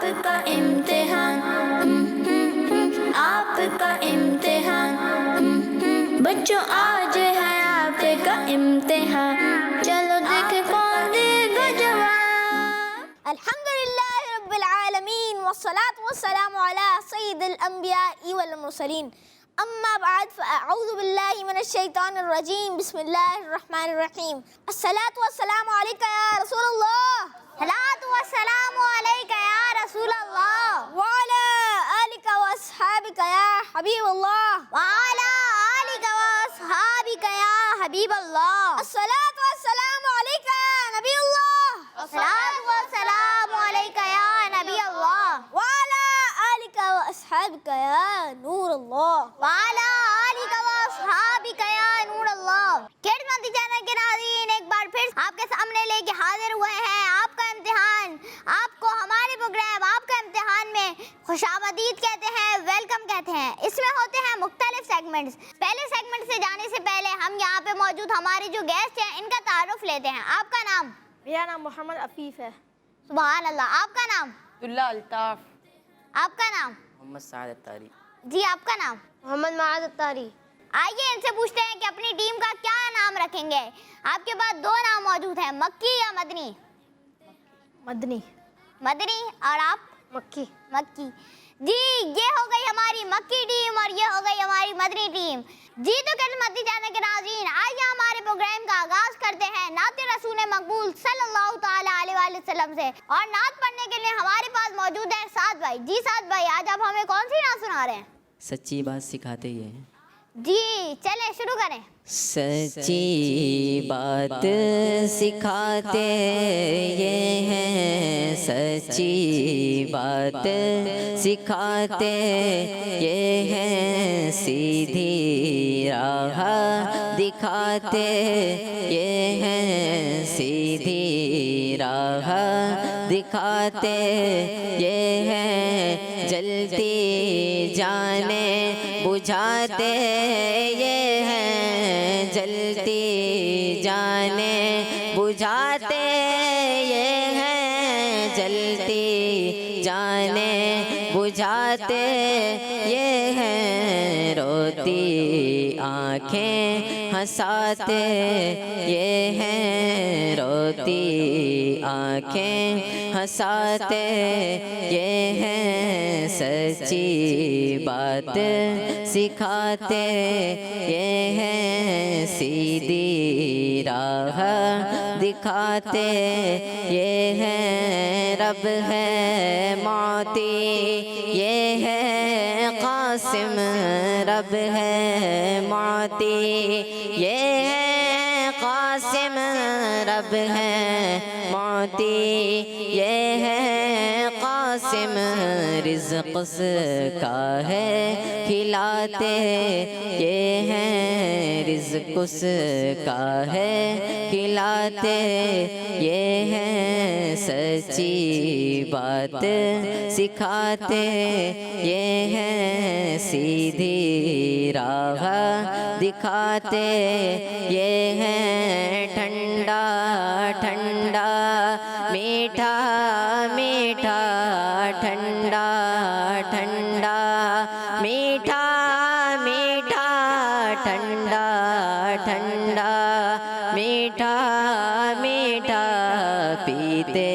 आपका इम्तिहान, आपका इम्तिहान, बच्चों आज है आपका इम्तिहान, चलो देखे कौन देगा जवाब। अल्हम्दुलिल्लाह रब्बिल आलमीन वस्सलातु वस्सलामु अला सय्यिदिल अंबिया'i वल मुरसलीन, अम्मा बाद फ़अऊज़ु बिल्लाहि मिनश शैतानिर रजीम, बिस्मिल्लाहिर रहमानिर रहीम। अस्सलातु वस्सलामु अलैका या रसूलल्लाह, सलातु वस्सलामु अलैका या रसूलल्लाह, व अला आलिका व अस्हाबिका या हबीबल्लाह, व अला आलिका व अस्हाबिका या हबीबल्लाह। अस्सलातु वस्सलामु अलैका या नबील्लाह, अस्सलातु वस्सलामु अलैका या नबील्लाह, व अला आलिका व अस्हाबिका या नूरल्लाह, व अला आलिका व अस्हाबिका या नूरल्लाह। किड्स मंदी चैनल के नाज़रीन, एक बार फिर आपके सामने लेके हाजिर हुए हैं आपका इम्तिहान। आपको हमारे प्रोग्राम आपका इम्तिहान में खुशामदीद कहते हैं, वेलकम कहते हैं। इसमें होते हैं मुख्तलिफ सेगमेंट्स। पहले सेगमेंट से जाने से पहले हम यहाँ पे मौजूद हमारे जो गेस्ट हैं इनका तारुफ लेते हैं। आपका नाम? मेरा नाम मोहम्मद अफीफ है। सुभान अल्लाह। आपका नाम? अब्दुल्ला अल्ताफ। आपका नाम? मोहम्मद साद अत्तारी। जी आपका नाम? मोहम्मद माद अत्तारी। आइए इनसे पूछते हैं कि अपनी टीम का क्या नाम रखेंगे। आपके पास दो नाम मौजूद हैं, मक्की या मदनी? मदनी। मदनी। और आप? मक्की। मक्की। जी ये हो गई हमारी मक्की टीम और ये हो गई हमारी मदनी टीम। जी तो किड्स मंदी चैनल के नाज़रीन, आइए हमारे प्रोग्राम का आगाज करते हैं नाते रसूल मकबूल सल्लल्लाहु ताला अलैहि वसल्लम से। और नात पढ़ने के लिए हमारे पास मौजूद है साद भाई। जी साद भाई, आज आप हमें कौन सी नात सुना रहे हैं? सच्ची बात सिखाते ही हैं। जी चलें शुरू करें। सच्ची बात सिखाते ये हैं, सच्ची बात सिखाते ये हैं, सीधी राह दिखाते ये हैं, सीधी राह दिखाते ये हैं, जलती जाने बुझाते ये हैं, जलती जाने बुझाते ये हैं, जलती जाने बुझाते ये हैं, रोती आँखें हंसाते ये हैं, रोती आँखें हंसाते ये हैं, सच्ची बात सिखाते ये हैं, सीधी राह दिखाते ये हैं, रब है मोती ये है कासिम, रब है मोती ये है कासिम, रब है मोती ये है कासिम, रिज़्क़ उसका है खिलाते ये हैं, रिज़्क़ उसका है खिलाते ये हैं, सच्ची बात सिखाते ये हैं, सीधी राह दिखाते ये हैं, ठंडा ठंडा मीठा मीठा, ठंडा ठंडा मीठा मीठा, ठंडा ठंडा मीठा मीठा, पीते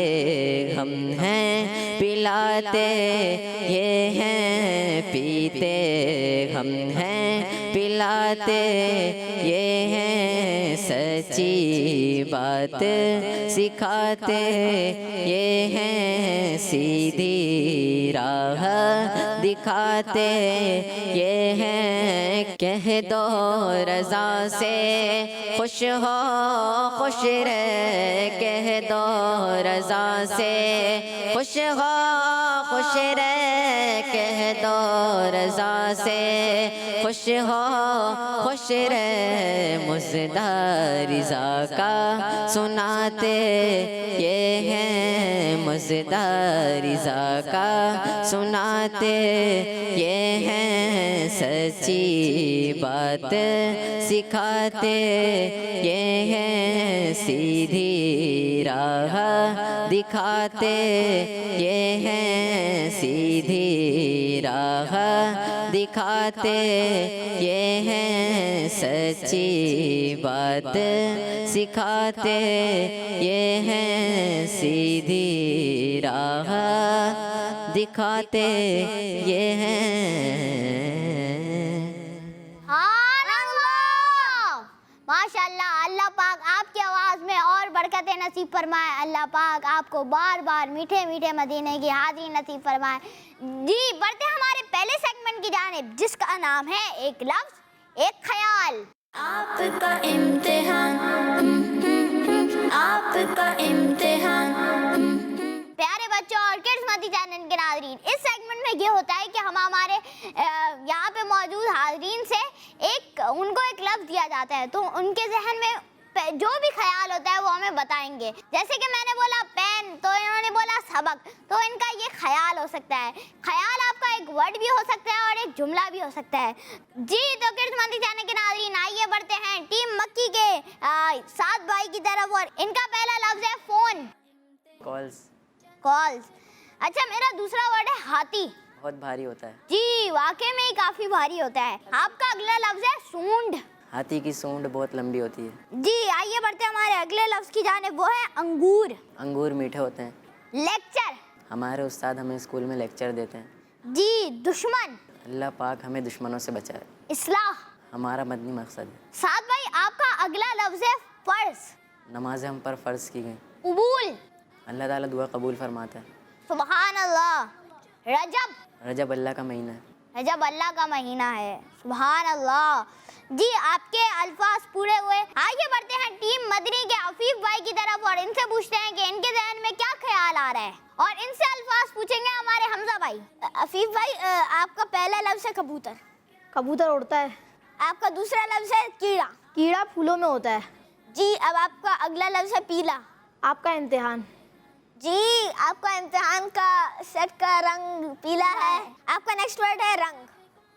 हम हैं पिलाते ये हैं, पीते हम हैं पिलाते ये हैं, सच्ची बात सिखाते ये हैं, सीधी राह दिखाते ये हैं, कह दो रज़ा से खुश हो खुश रह, कह दो रज़ा से खुश हो खुश रह, कह दो रज़ा से खुश हो खुश रह, मुज़दा रिज़ा का सुनाते ये हैं, मुज़दा रिज़ा का सुनाते ये हैं, सच्ची बात सिखाते ये हैं, सीधी राह दिखाते ये हैं, सीधी राह दिखाते, ये हैं सच्ची बात सिखाते, ये हैं सीधी राह दिखाते, ये हैं। माशाअल्लाह, अल्लाह पाक आपकी आवाज़ में और बरकतें नसीब फरमाए। अल्लाह पाक आपको बार बार मीठे मीठे मदीने की हाज़िरी नसीब फरमाए। जी, बढ़ते हमारे पहले सेगमेंट की जानिब, जिसका नाम है एक लफ्ज़ एक ख्याल। आपका इम्तिहान, आपका इम्तिहान। प्यारे बच्चों और किड्स मदी चैनल के नाज़रीन, इस सेगमेंट में ये होता है कि हम हमारे यहाँ पे मौजूद हाज़रीन से उनको एक लफ्ज़ दिया जाता है, तो उनके जहन में जो भी ख्याल होता है वो हमें बताएंगे। जैसे कि मैंने बोला पेन, तो इन्होंने बोला सबक, तो इनका ये ख्याल हो सकता है। ख्याल आपका एक वर्ड भी हो सकता है और एक जुमला भी हो सकता है। जी, तो किड्स मदी चैनल के नाज़रीन, आइए बढ़ते हैं टीम मक्की के 7 भाई की तरफ, और इनका पहला लफ्ज़ है फ़ोन। कॉल्स। अच्छा, मेरा दूसरा वर्ड है हाथी। बहुत भारी होता है। जी, वाकई में ही काफी भारी होता है। आपका अगला लफ्ज है सूंड। हाथी की सूंड बहुत लंबी होती है। जी, आइए बढ़ते हमारे अगले लफ्ज की जानिब, वो है अंगूर। अंगूर मीठे होते हैं। लेक्चर। हमारे उस्ताद हमें स्कूल में लेक्चर देते हैं। जी, दुश्मन। अल्लाह पाक हमें दुश्मनों से बचाए। इस्लाह। हमारा मदनी मकसद है। साथ भाई, आपका अगला लफ्ज है फर्ज। नमाजें हम पर फ़र्ज की गई। कबूल। अल्लाह ताला दुआ कबूल फरमाता है। सुबहान अल्लाह। रजब। रजब अल्लाह का महीना है। रजब अल्लाह का महीना है। सुबहान अल्लाह। जी, आपके अल्फाज पूरे हुए। आगे बढ़ते हैं टीम मदनी के अफीफ भाई की तरफ, और इनसे पूछते हैं कि इनके ज़हन में क्या ख्याल आ रहा है, और इनसे अल्फाज पूछेंगे हमारे हमजा भाई। अफीफ भाई, आपका पहला लफ्ज़ है कबूतर। कबूतर उड़ता है। आपका दूसरा लफ्ज़ है कीड़ा। कीड़ा फूलों में होता है। जी, अब आपका अगला लफ्ज़ है पीला। आपका इम्तिहान। जी, आपका इम्तिहान का सेट का रंग पीला है। आपका नेक्स्ट वर्ड है रंग।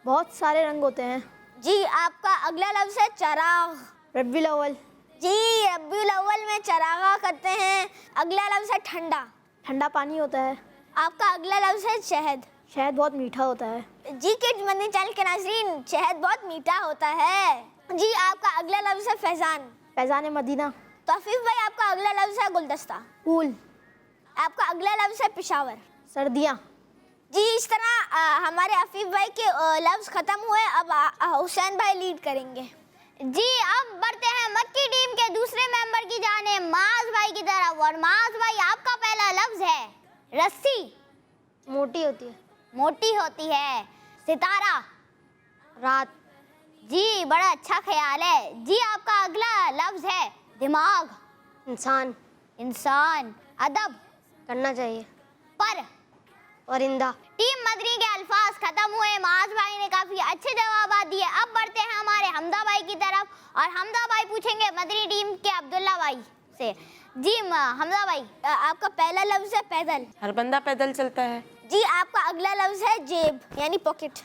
बहुत सारे रंग होते हैं। जी, आपका अगला लफ्ज़ है चराग। रब्बीउल अव्वल। जी, रब्बीउल अव्वल में चरागा करते हैं। अगला लफ्ज़ है ठंडा। ठंडा पानी होता है। आपका अगला लफ्ज़ है शहद। शहद बहुत मीठा होता है। जी, किड्स मदनी चैनल के नाज़रीन, शहद बहुत मीठा होता है। जी, आपका अगला लफ्ज़ है फैज़ान। फैज़ान मदीना। तो अफीफ भाई, आपका अगला लफ्ज़ है गुलदस्ता। फूल। आपका अगला लफ्ज़ है पेशावर। सर्दियाँ। जी, इस तरह हमारे अफीफ भाई के लफ्ज़ ख़त्म हुए। अब हुसैन भाई लीड करेंगे। जी, अब बढ़ते हैं मक्की टीम के दूसरे मेंबर की जाने, माज भाई की तरफ, और माज भाई, आपका पहला लफ्ज़ है रस्सी। मोटी होती है। मोटी होती है। सितारा। रात। जी, बड़ा अच्छा ख्याल है। जी, आपका अगला लफ्ज़ है दिमाग। इंसान। इंसान। अदब। करना चाहिए। पर। परिंदा। टीम मदनी के अल्फाज खत्म हुए। माज भाई ने काफी अच्छे जवाब दिए। अब बढ़ते हैं हमारे हमदा भाई की तरफ, और हमदा भाई पूछेंगे मदनी टीम के अब्दुल्ला भाई से। जी हमदा भाई, आपका पहला लफ्ज़ है पैदल। हर बंदा पैदल चलता है। जी, आपका अगला लफ्ज़ है जेब यानी पॉकेट।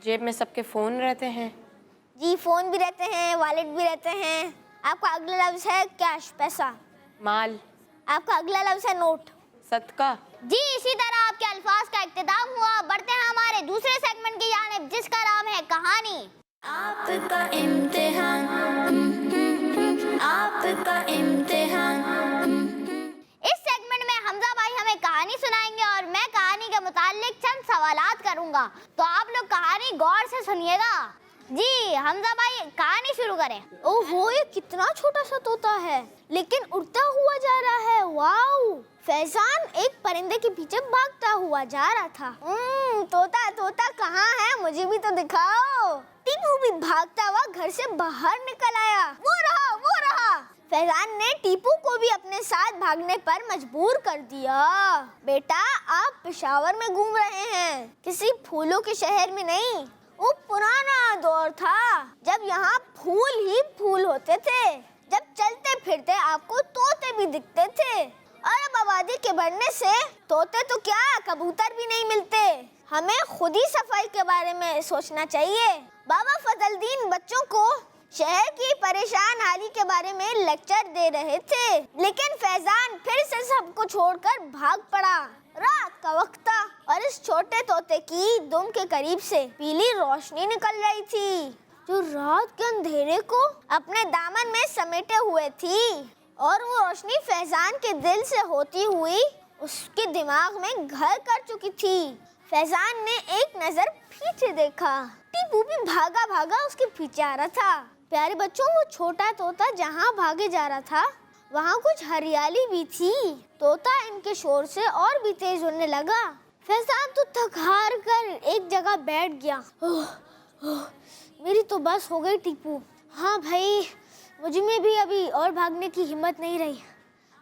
जेब में सबके फ़ोन रहते हैं। जी, फ़ोन भी रहते हैं, वॉलेट भी रहते हैं। आपका अगला लफ्ज़ है कैश, पैसा। माल। आपका अगला लफ्ज़ है नोट। सदका। जी, इसी तरह आपके अल्फाज का इख्तिताम हुआ। बढ़ते हैं हमारे दूसरे सेगमेंट की जानिब, जिसका नाम है कहानी। आपका इम्तिहान, आपका इम्तिहान। इस सेगमेंट में हमजा भाई हमें कहानी सुनाएंगे, और मैं कहानी के मुताल्लिक चंद सवालात करूंगा, तो आप लोग कहानी गौर से सुनिएगा। जी, हमजा भाई कहानी शुरू करें। ओहो, ये कितना छोटा सा तोता है, लेकिन उड़ता हुआ जा रहा है। वाओ! फैज़ान एक परिंदे के पीछे भागता हुआ जा रहा था। तोता तोता कहाँ है, मुझे भी तो दिखाओ। टीपू भी भागता हुआ घर से बाहर निकल आया। वो रहा, वो रहा। फैज़ान ने टीपू को भी अपने साथ भागने पर मजबूर कर दिया। बेटा, आप पेशावर में घूम रहे हैं, किसी फूलों के शहर में नहीं। वो पुराना दौर था जब यहाँ फूल ही फूल होते थे, जब चलते फिरते आपको तोते भी दिखते थे, और अब आबादी के बढ़ने से तोते तो क्या, कबूतर भी नहीं मिलते। हमें खुद ही सफाई के बारे में सोचना चाहिए। बाबा फजलुद्दीन बच्चों को शहर की परेशान हाली के बारे में लेक्चर दे रहे थे, लेकिन फैज़ान फिर से सबको छोड़कर भाग पड़ा। रात का वक्त था और इस उस छोटे तोते की दुम के करीब से पीली रोशनी निकल रही थी, जो रात के अंधेरे को अपने दामन में समेटे हुए थी। और वो रोशनी फैजान के दिल से होती हुई उसके दिमाग में घर कर चुकी थी। फैजान ने एक नजर पीछे देखा, टीपू भी भागा भागा उसके पीछे आ रहा था। प्यारे बच्चों, वो छोटा तोता जहाँ भागे जा रहा था वहाँ कुछ हरियाली भी थी। तोता इनके शोर से और भी तेज होने लगा। फैजान तो थक हार कर एक जगह बैठ गया। मेरी तो बस हो गई टीपू। हाँ भाई, मुझ में भी अभी और भागने की हिम्मत नहीं रही।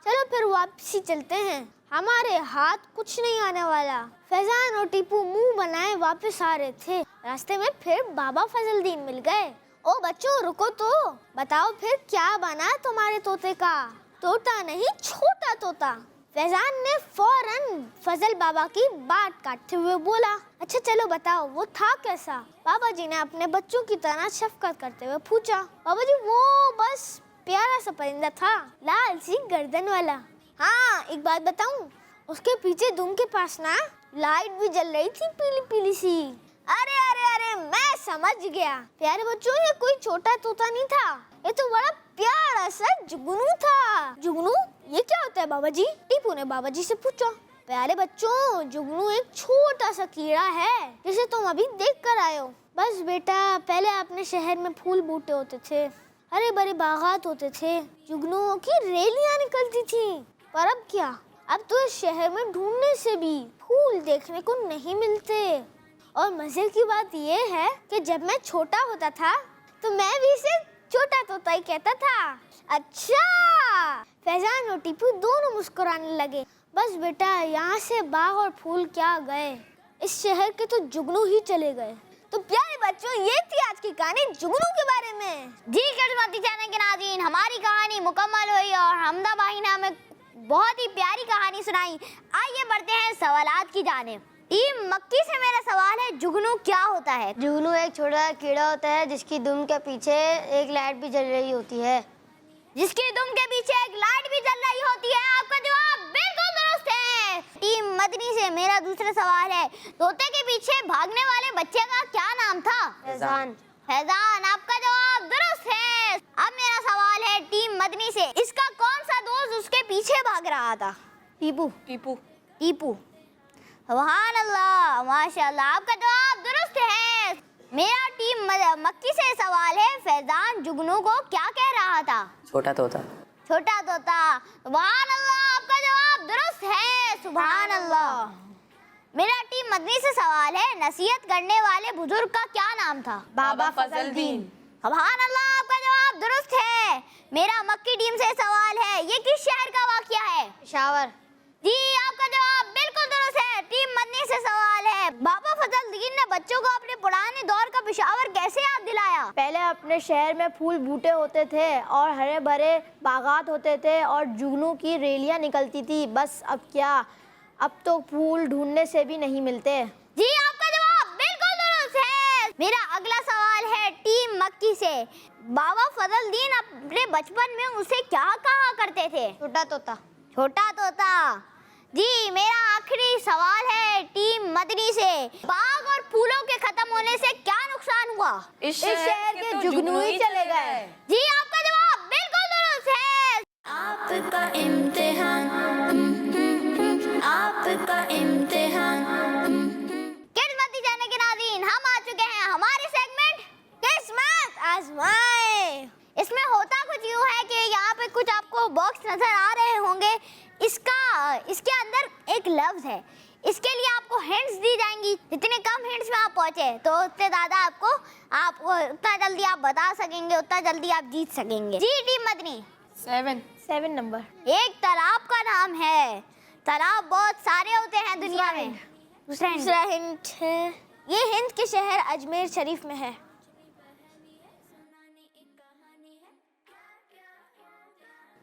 चलो फिर वापसी चलते हैं, हमारे हाथ कुछ नहीं आने वाला। फैजान और टीपू मुंह बनाए वापस आ रहे थे। रास्ते में फिर बाबा फजलदीन मिल गए। ओ बच्चों, रुको तो, बताओ फिर क्या बना तुम्हारे तोते का? तोता नहीं, छोटा तोता। फैजान ने फौरन फजल बाबा की बात काटते हुए बोला, अच्छा चलो बताओ वो था कैसा? बाबा जी ने अपने बच्चों की तरह शफकत करते हुए पूछा। बाबा जी, वो बस प्यारा सा परिंदा था, लाल सी गर्दन वाला। हाँ, एक बात बताऊं, उसके पीछे दुम के पास ना लाइट भी जल रही थी, पीली पीली सी। अरे अरे अरे, मैं समझ गया। प्यारे बच्चों, ये कोई छोटा तोता नहीं था, ये तो बड़ा प्यारा सा जुगनू था। जुगनू, ये क्या होता है बाबा जी? टीपू ने बाबा जी से पूछा। प्यारे बच्चों, जुगनू एक छोटा सा कीड़ा है जिसे तुम अभी देख कर आए हो। बस बेटा, पहले अपने शहर में फूल बूटे होते थे, हरे भरे बागात होते थे, जुगनुओं की रैलियां निकलती थी। पर अब क्या? अब तो इस शहर में ढूंढने से भी फूल देखने को नहीं मिलते। और मजे की बात ये है कि जब मैं छोटा होता था तो मैं भी इसे छोटा तोता ही कहता था। अच्छा! फैजान और टीपू दोनों मुस्कुराने लगे। बस बेटा, यहाँ से बाग और फूल क्या गए, इस शहर के तो जुगनू ही चले गए। तो प्यारे बच्चों, ये थी आज की कहानी जुगनू के बारे में। जी किस्मती चैनल के नाज़रीन, हमारी कहानी मुकम्मल हुई और हमदा भाई ने हमें बहुत ही प्यारी कहानी सुनाई। आइए बढ़ते हैं सवालात की जानिब। टीम मक्की से मेरा सवाल है, जुगनू क्या होता है? जुगनू एक छोटा कीड़ा होता है जिसकी दुम के पीछे एक लाइट भी जल रही होती है। जिसकी दुम के पीछे एक लाइट भी जल रही होती है। आपका जवाब बिल्कुल दुरुस्त है। टीम मदनी से मेरा दूसरा सवाल है, तोते के पीछे भागने वाले बच्चे का क्या नाम था? फैजान। फैजान, आपका जवाब दुरुस्त है। अब मेरा सवाल है टीम मदनी से, इसका कौन सा दोस्त उसके पीछे भाग रहा था? टीपू। टीपू। टीपू। सुभान अल्लाह, माशाअल्लाह, आपका जवाब दुरुस्त है। मेरा टीम मक्की से सवाल है, फैजान जुगनू को क्या कह रहा था? छोटा तोता। छोटा तोता। सुभान अल्लाह, आपका जवाब दुरुस्त है। सुभान अल्लाह। मेरा टीम मदनी से सवाल है, नसीहत करने वाले बुजुर्ग का क्या नाम था? बाबा फजलदीन। सुभान अल्लाह, आपका जवाब दुरुस्त है। मेरा मक्की टीम से सवाल है, ये किस शहर का वाकया है? पेशावर। जी, आपका जवाब बिल्कुल दुरुस्त है। टीम मदनी से सवाल है, बाबा फजलदीन ने बच्चों को अपने पुराने दौर का पेशावर कैसे याद दिलाया? पहले अपने शहर में फूल बूटे होते थे और हरे भरे बागात होते थे और जुगनू की रैलियां निकलती थी। बस अब क्या, अब तो फूल ढूंढने से भी नहीं मिलते। जी, आपका जवाब बिल्कुल दुरुस्त है। मेरा अगला सवाल है टीम मक्की से, बाबा फजलदीन अपने बचपन में उसे क्या कहा करते थे? छोटा तोता। छोटा तोता। जी, मेरा आखिरी सवाल है टीम मदनी से, बाग और फूलों के खत्म होने से क्या नुकसान हुआ? इस शहर के तो जुगनू ही चले गए। जी, आपका जवाब बिल्कुल दुरुस्त है। आपका इम्तिहान, आपका इम्तिहान। किस्मती जाने के नाज़रीन, हम आ चुके हैं हमारे सेगमेंट किस्मत आजमाए। इसमें होता कुछ यूँ है कि यहाँ पे कुछ आपको बॉक्स नजर आ रहे होंगे। इसके अंदर एक लफ्ज है, इसके लिए आपको हिंट्स दी जाएंगी। जितने कम हिंट्स में आप पहुँचे तो उतने ज़्यादा आपको उतना जल्दी आप बता सकेंगे, उतना जल्दी आप जीत सकेंगे। जी टीम मदनी। 7 नंबर। एक तालाब का नाम है, तालाब बहुत सारे होते हैं दुनिया में। दूसरा हिंट है, ये हिंद के शहर अजमेर शरीफ में है।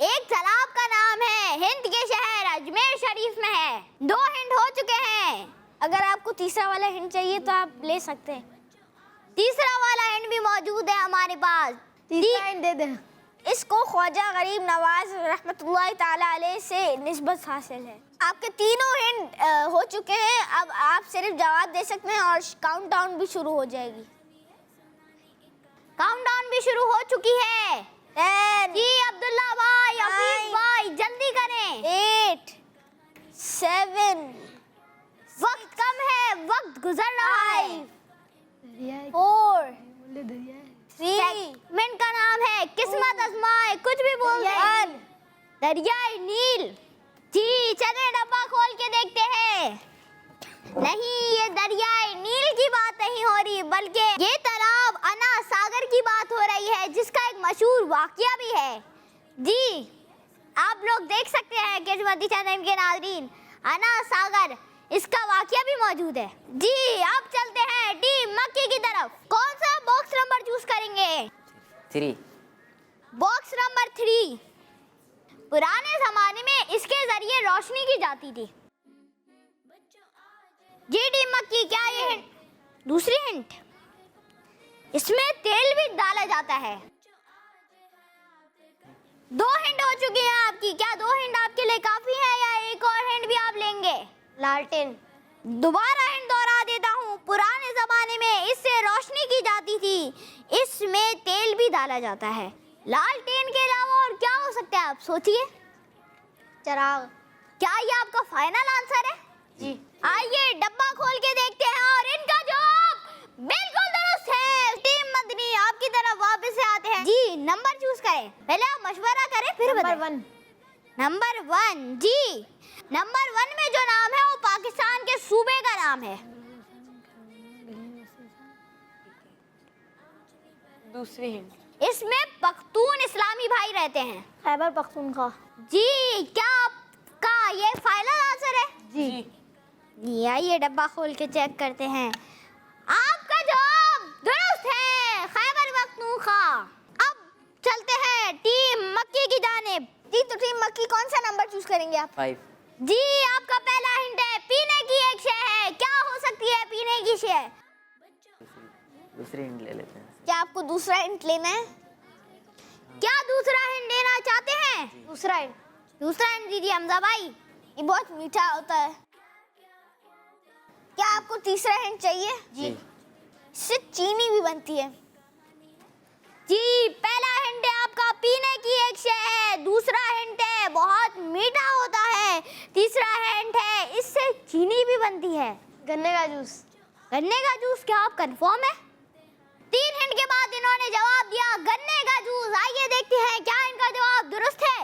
एक तालाब का नाम है, हिंद के शहर अजमेर शरीफ में है। 2 हिंट हो चुके हैं। अगर आपको तीसरा वाला हिंट चाहिए तो आप ले सकते हैं। तीसरा वाला हिंट भी मौजूद है हमारे पास। तीसरा हिंट दे दें। इसको ख्वाजा गरीब नवाज रहमतुल्लाह ताला अलैह से निस्बत हासिल है। आपके तीनों हिंट हो चुके हैं। अब आप सिर्फ जवाब दे सकते हैं और काउंटडाउन भी शुरू हो जाएगी। काउंटडाउन भी शुरू हो चुकी है। 10 जी अब्दुल्ला भाई, हफीज 9 भाई जल्दी करें। 8 7 वक्त कम है, वक्त गुजर रहा है। 4 3 सेगमेंट का नाम है किस्मत आजमाए, कुछ भी बोल दे। दरियाई नील। जी चले डब्बा खोल के देखते हैं। नहीं, ये दरियाई नील की बात नहीं हो रही, बल्कि ये तालाब अना सागर की बात हो रही है, जिसका एक मशहूर वाकया भी है। जी आप लोग देख सकते हैं किस्मती चैनल के नाज़रीन, अना सागर, इसका वाकया भी मौजूद है। जी अब चलते हैं टीम मक्की की तरफ। कौन सा बॉक्स नंबर चूज करेंगे? 3। Box number 3। पुराने जमाने में इसके जरिए रोशनी की जाती थी। जी टीम मक्की, क्या ये हिंट? दूसरी हिंट, इसमें तेल भी डाला जाता है। 2 हिंट हो चुकी हैं आपकी। क्या 2 हिंट आपके लिए काफी है या एक और हिंट भी आप लेंगे? लालटेन। दोबारा हिंट दोहरा देता हूँ, पुराने जमाने में इससे रोशनी की जाती थी, इसमें तेल भी डाला जाता है। लालटेन के अलावा और क्या हो सकता है, आप सोचिए। चराग। क्या ये आपका फाइनल आंसर है? जी। आइए डब्बा खोल के देखते हैं और इनका जवाब बिल्कुल दुरुस्त है। टीम मदनी आपकी तरफ वापस से आते हैं। जी नंबर चूज करें, पहले आप मशवरा करें फिर बताएं। नंबर 1। नंबर 1। जी नंबर 1 में जो नाम है वो पाकिस्तान के सूबे का नाम है। दूसरी हिंट, इसमें पख्तून इस्लामी भाई रहते हैं। खैबर पख्तूनख्वा। जी क्या आपका ये फाइनल आंसर है? जी जी आइए डब्बा खोल के चेक करते हैं। आपका जवाब दुरुस्त है, खैबर पख्तूनख्वा। अब चलते हैं टीम मक्की की जानिब। जी तो टीम मक्की कौन सा नंबर चूज करेंगे आप? 5। जी आपका पहला हिंट है पीने की एक शय है। क्या हो सकती है पीने की शय? दूसरी हिंट ले लेते हैं। क्या आपको दूसरा हिंट लेना है? क्या दूसरा हिंट देना चाहते हैं? दूसरा हिंट। दूसरा हिंट दीजिए हमजा भाई। ये बहुत मीठा होता है। क्या आपको तीसरा हिंट चाहिए? जी। इससे चीनी भी बनती है। जी पहला हिंट है आपका पीने की एक शय है। दूसरा हिंट है बहुत मीठा होता है। तीसरा हिंट है इससे चीनी भी बनती है। गन्ने का जूस। गन्ने का जूस। क्या आप कंफर्म है? 3 हिंट के बाद इन्होंने जवाब दिया गन्ने का जूस। आइए देखते हैं क्या इनका जवाब दुरुस्त है।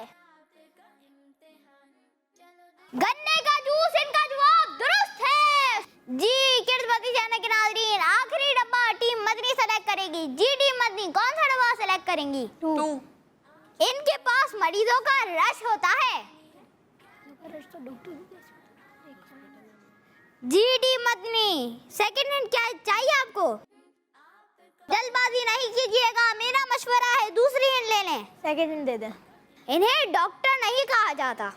गन्ने का जूस इनका जवाब दुरुस्त है। जी किस्मती चैनल के नाज़रीन, आखिरी डब्बा टीम मदनी सेलेक्ट करेगी। जी टीम मदनी कौन सा डब्बा सेलेक्ट करेंगी? 2। इनके पास मरीजों का रश होता है। जी टीम मदनी सेकंड हिंट क्या चाहिए आपको? जल्दबाजी नहीं कीजिएगा, मेरा मशवरा है दूसरी हिंट ले लें। सेकंड हिंट दे दें। इन्हें डॉक्टर नहीं कहा जाता।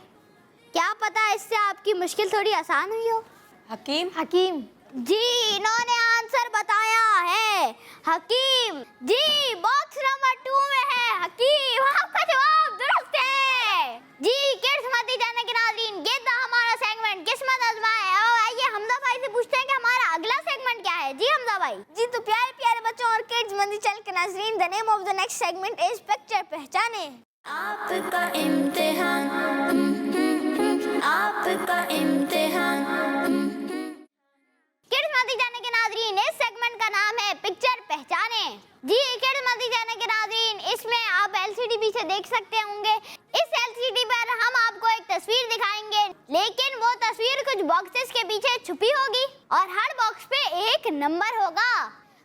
क्या पता इससे आपकी मुश्किल थोड़ी आसान हुई हो। हकीम। हकीम। जी इन्होंने आंसर बताया है हकीम। जी बॉक्स नंबर 2 में है हकीम। आपका जवाब दुरुस्त है। जी किस्मती चैनल के नाज़रीन, ये था हमारा सेगमेंट किस्मत आजमाए। और आइए हमजा भाई से पूछते हैं कि हमारा अगला सेगमेंट क्या है। जी हमजा भाई। जी तो प्यारे प्यारे बच्चों और किड्स मंदी चैनल के नाज़रीन, the name of the next segment is picture पहचाने। आपका इम्तिहान, आपका इम्तिहान। किड्स जाने के नाज़रीन, इस सेगमेंट का नाम है पिक्चर पहचाने। जी किड्स जाने के नाज़रीन, इसमें आप एलसीडी पीछे देख सकते होंगे। इस एलसीडी पर हम आपको एक तस्वीर दिखाएंगे, लेकिन वो तस्वीर कुछ बॉक्सेस के पीछे छुपी होगी और हर बॉक्स पे एक नंबर होगा।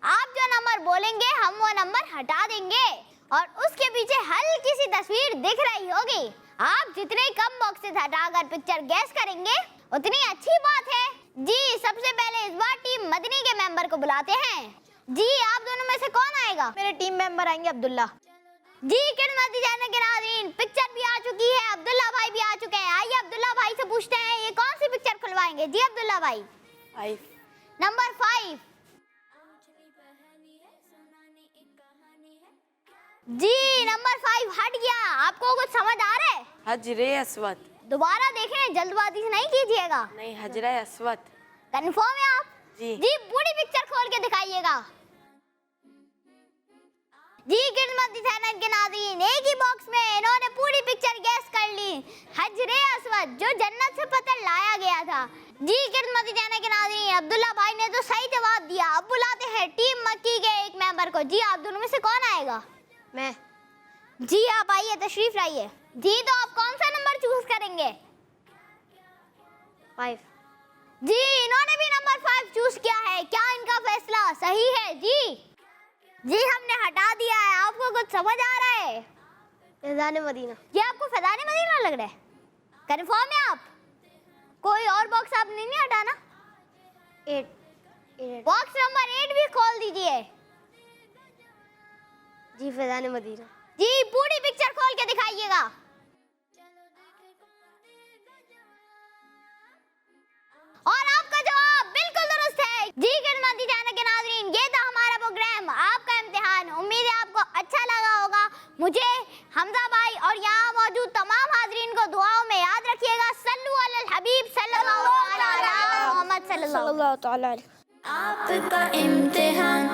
आप जो नंबर बोलेंगे हम वो नंबर हटा देंगे और उसके पीछे हल्की सी तस्वीर दिख रही होगी। आप जितने कम बॉक्सेस हटाकर पिक्चर गैस करेंगे उतनी अच्छी बात है। जी सबसे पहले इस बार टीम मदनी के मेंबर को बुलाते हैं। जी आप दोनों में से कौन आएगा? मेरे टीम मेंबर आएंगे अब्दुल्ला। जी किस्मती जाने के नाज़रीन, पिक्चर भी आ चुकी है, अब्दुल्ला भाई भी आ चुके हैं। आइए अब्दुल्ला भाई से पूछते हैं ये कौन सी पिक्चर खुलवाएंगे। जी अब्दुल्ला भाई। 5। नंबर 5। जी नंबर 5 हट गया। आपको कुछ समझ आ रहा है? हजरे अस्वद। दोबारा देखें, जल्दबाजी से नहीं कीजिएगा। नहीं, हजरे अस्वद। कंफर्म है आप? जी। जी पूरी पिक्चर खोल के दिखाइएगा। जी किस्मत सैनत के नाज़रीन, एक ही बॉक्स में इन्होंने पूरी पिक्चर गैस कर ली। हजरे अस्वद जो जन्नत से पत्थर लाया गया था। जी किस्मत सैनत के नाज़रीन, अब्दुल्ला भाई ने तो सही जवाब दिया। अब बुलाते हैं टीम मक्की के एक मेंबर को। जी आप दोनों में से कौन आएगा? मैं। जी आप आइए, तशरीफ लाइए। जी तो आप कौन सा नंबर चूज करेंगे? 5। जी इन्होंने भी नंबर 5 चूज किया है। क्या इनका फैसला सही है? जी हमने हटा दिया है। आपको कुछ समझ आ रहा है? फैज़ान मदीना। ये आपको फैज़ान मदीना लग रहा है? कंफर्म है आप? कोई और बॉक्स आपने नहीं हटाना? 8। बॉक्स नंबर 8 भी खोल दीजिए। जी फैज़ान मदीना। जी पूरी पिक्चर खोल के दिखाइएगा। और आपका जवाब बिल्कुल दुरुस्त है। जी खिदमती चैनल के नाज़रीन, ये था हमारा प्रोग्राम आपका इम्तिहान। उम्मीद है आपको अच्छा लगा होगा। मुझे, हमजा भाई और यहाँ मौजूद तमाम हाज़रीन को दुआओं में याद रखिएगा। सल्लु अलल हबीब सल्लल्लाहु अलैहि मोहम्मद सल्लल्लाहु सल्लल्लाहु अलैहि। आपका इम्तिहान